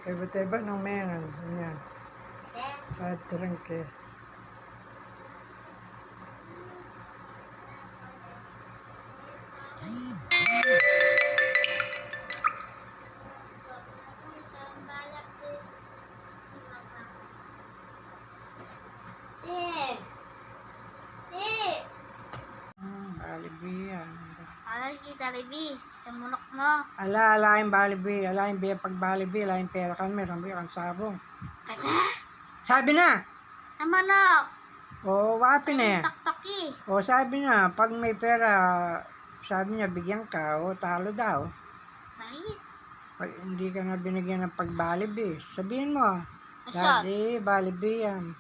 Teba-teba ng meron. Yan. At trangke. Balibi yan. Alay kita, Libi. Tumunok mo. Alain balibi. Alain biya pag balibi. Alain pera kan meron biya kan sabong. Kata? Sabi na! Namanok. O, wapi na. Taktoki. O, sabi na, pag may pera, sabi niya, bigyan ka, o, talo daw. Maliit. Pag hindi ka na binigyan ng pagbalibi, sabihin mo, Asot. Daddy, balibi yan.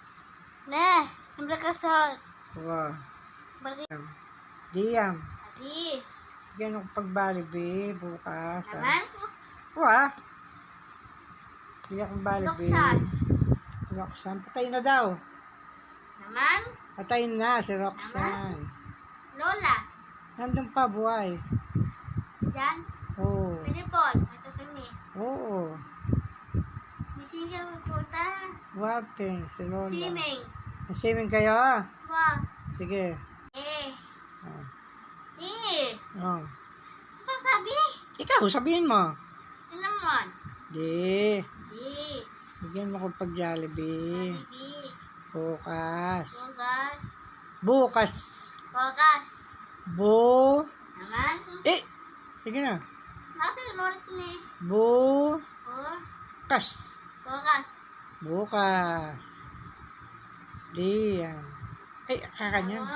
Ne, hindi kasot. O, Balik. diyan. Adi. Bigyan ako pagbalibi, bukas. Naman? O, ha? Bigyan akong balibi. Luksan. Roxanne, patay na daw. Naman? Patay na si Roxanne. Lola. Nandun pa, buhay. Diyan? Oo. Pinipol. Ito kami. Oo. Bising ka magpunta. Wapi, si Lola. Siming. Siming kayo, ha? Wow. Sige. Eh. Oh. Eh. Oh. Ano sabi? Ikaw, sabihin mo. Naman. Di. Di. Bigyan mo ko pag Jollibee. Bibi. Bukas. Bugas. Bukas. Bugas. Bu. Naman? Eh. Sige na. Bakit ulit ni? Bukas. Bugas. Bukas. Di yan. Ay, kakanyan.